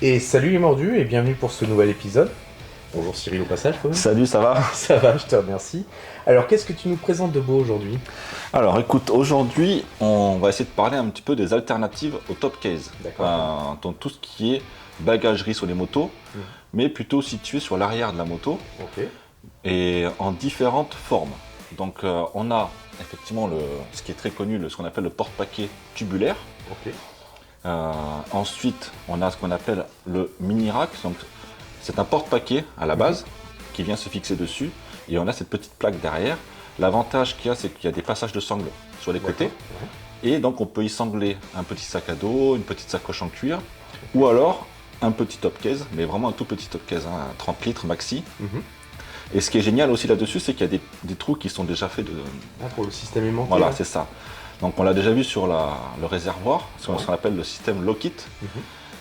Et salut les mordus et bienvenue pour ce nouvel épisode. Bonjour Cyril au passage quand même. Salut, ça va? Ça va, je te remercie. Alors qu'est-ce que tu nous présentes de beau aujourd'hui? Alors écoute, aujourd'hui on va essayer de parler un petit peu des alternatives au top case. D'accord. Dans tout ce qui est bagagerie sur les motos, mais plutôt situé sur l'arrière de la moto Ok. et en différentes formes. Donc on a effectivement ce qui est très connu, ce qu'on appelle le porte-paquet tubulaire. Ok. Ensuite, on a ce qu'on appelle le mini rack. Donc, c'est un porte-paquet à la base qui vient se fixer dessus. Et on a cette petite plaque derrière. L'avantage qu'il y a, c'est qu'il y a des passages de sangle sur les côtés. Ouais. Et donc, on peut y sangler un petit sac à dos, une petite sacoche en cuir. Ou alors, un petit top case, mais vraiment un tout petit top case, hein, 30 litres maxi. Et ce qui est génial aussi là-dessus, c'est qu'il y a des trous qui sont déjà faits de... Ah, pour le système aimanté. Voilà, là. c'est ça. Donc on l'a déjà vu sur le réservoir, ce qu'on appelle le système Lockit.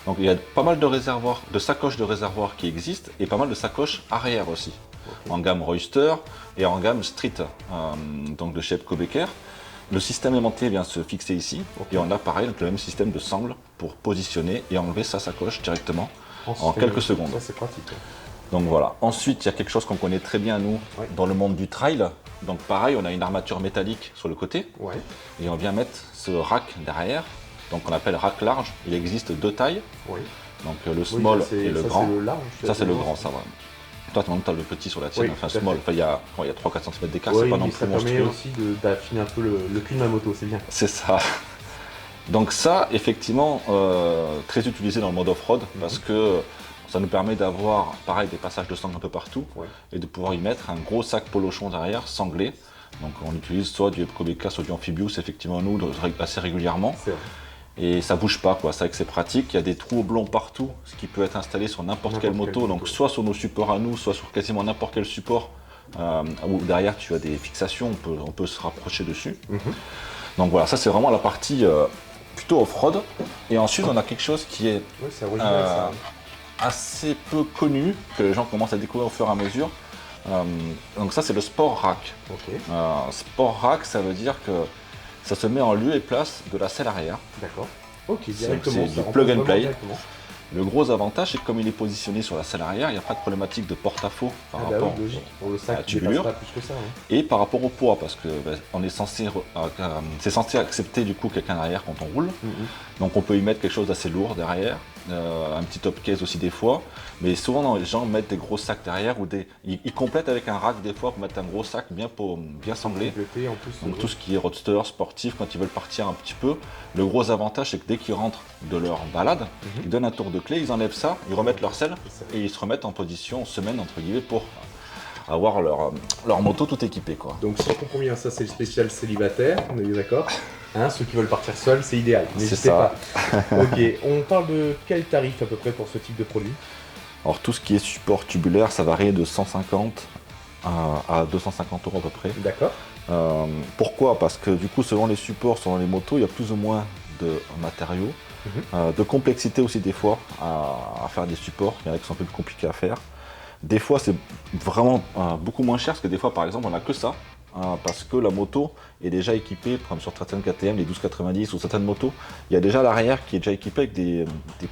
Donc il y a pas mal de réservoirs, de sacoches de réservoir qui existent et pas mal de sacoches arrière aussi. En gamme Royster et en gamme Street, donc de chez Epco Becker. Le système aimanté vient se fixer ici et on a pareil donc, le même système de sangle pour positionner et enlever sa sacoche directement en quelques secondes. Ça c'est pratique. Donc voilà. Ensuite, il y a quelque chose qu'on connaît très bien nous dans le monde du trail. Donc pareil, on a une armature métallique sur le côté et on vient mettre ce rack derrière. Donc on appelle rack large. Il existe deux tailles. Donc le small et le grand. Le large, ça c'est le grand, ça va. Toi, tu as le petit sur la tienne, enfin small. Enfin, il y a 3-4 cm d'écart, c'est pas non plus monstrueux. Ça permet aussi d'affiner un peu le cul de ma moto, c'est bien. C'est ça. Donc ça, effectivement, très utilisé dans le mode off-road parce que ça nous permet d'avoir, pareil, des passages de sangle un peu partout et de pouvoir y mettre un gros sac polochon derrière, sanglé. Donc on utilise soit du Epco Becker, soit du Amphibious, effectivement, nous, assez régulièrement. Et ça bouge pas, quoi. C'est vrai que c'est pratique. Il y a des trous oblongs partout, ce qui peut être installé sur n'importe quelle moto. Donc soit sur nos supports à nous, soit sur quasiment n'importe quel support. Où derrière tu as des fixations, on peut se rapprocher dessus. Donc voilà, ça c'est vraiment la partie plutôt off-road. Et ensuite on a quelque chose qui est assez peu connu, que les gens commencent à découvrir au fur et à mesure. Donc ça c'est le sport rack. Sport rack, ça veut dire que ça se met en lieu et place de la selle arrière. D'accord. Ok, directement. C'est du plug and play. Le gros avantage, c'est que comme il est positionné sur la selle arrière, il n'y a pas de problématique de porte-à-faux par rapport pour le sac, à la tubulure pas plus que ça, et par rapport au poids, parce que c'est censé accepter du coup quelqu'un derrière quand on roule. Donc on peut y mettre quelque chose d'assez lourd derrière, un petit top case aussi des fois, mais souvent les gens mettent des gros sacs derrière ou ils complètent avec un rack des fois pour mettre un gros sac bien sanglé. En plus, donc tout ce qui est roadster, sportif, quand ils veulent partir un petit peu, le gros avantage c'est que dès qu'ils rentrent de leur balade, ils donnent un tour de clé, ils enlèvent ça, ils remettent leur selle et ils se remettent en position semaine entre guillemets pour avoir leur moto tout équipée, quoi. Donc si je comprends bien, ça c'est le spécial célibataire, on est bien d'accord. Ceux qui veulent partir seuls, c'est idéal, n'hésitez pas. Ok, on parle de quel tarif à peu près pour ce type de produit? Alors tout ce qui est support tubulaire, ça varie de 150 à 250 € à peu près. D'accord. Pourquoi? Parce que du coup, selon les supports, selon les motos, il y a plus ou moins de matériaux, de complexité aussi des fois à faire des supports. Il y en a qui sont un peu plus compliqués à faire. Des fois, c'est vraiment beaucoup moins cher parce que des fois, par exemple, on n'a que ça. Parce que la moto est déjà équipée, comme sur certaines KTM, les 1290 ou certaines motos, il y a déjà l'arrière qui est déjà équipé avec des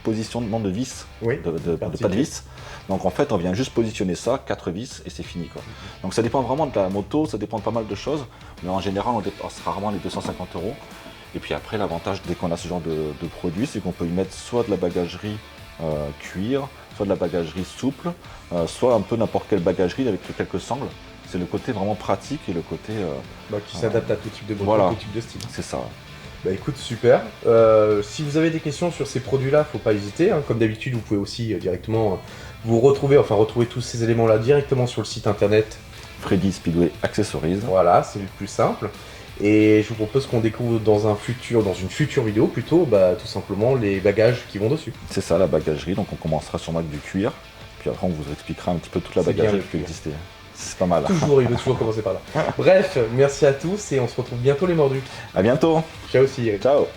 positionnements de vis, de pas de vis. Donc en fait, on vient juste positionner ça, 4 vis et c'est fini, quoi. Donc ça dépend vraiment de la moto, ça dépend de pas mal de choses, mais en général, on dépasse rarement les 250 €. Et puis après, l'avantage dès qu'on a ce genre de produit, c'est qu'on peut y mettre soit de la bagagerie cuir, soit de la bagagerie souple, soit un peu n'importe quelle bagagerie avec quelques sangles. C'est le côté vraiment pratique et le côté... qui s'adapte à tout type de moto, tout type de style. C'est ça. Bah écoute, super. Si vous avez des questions sur ces produits-là, faut pas hésiter. Comme d'habitude, vous pouvez aussi directement retrouver tous ces éléments-là directement sur le site internet. Freddy Speedway Accessories. Voilà, c'est le plus simple. Et je vous propose qu'on découvre dans une future vidéo plutôt, tout simplement les bagages qui vont dessus. C'est ça, la bagagerie. Donc on commencera sur du cuir. Puis après, on vous expliquera un petit peu toute la bagagerie qui peut exister. C'est pas mal. Il veut toujours commencer par là. Bref, merci à tous et on se retrouve bientôt les mordus. À bientôt. Ciao Cyril. Ciao.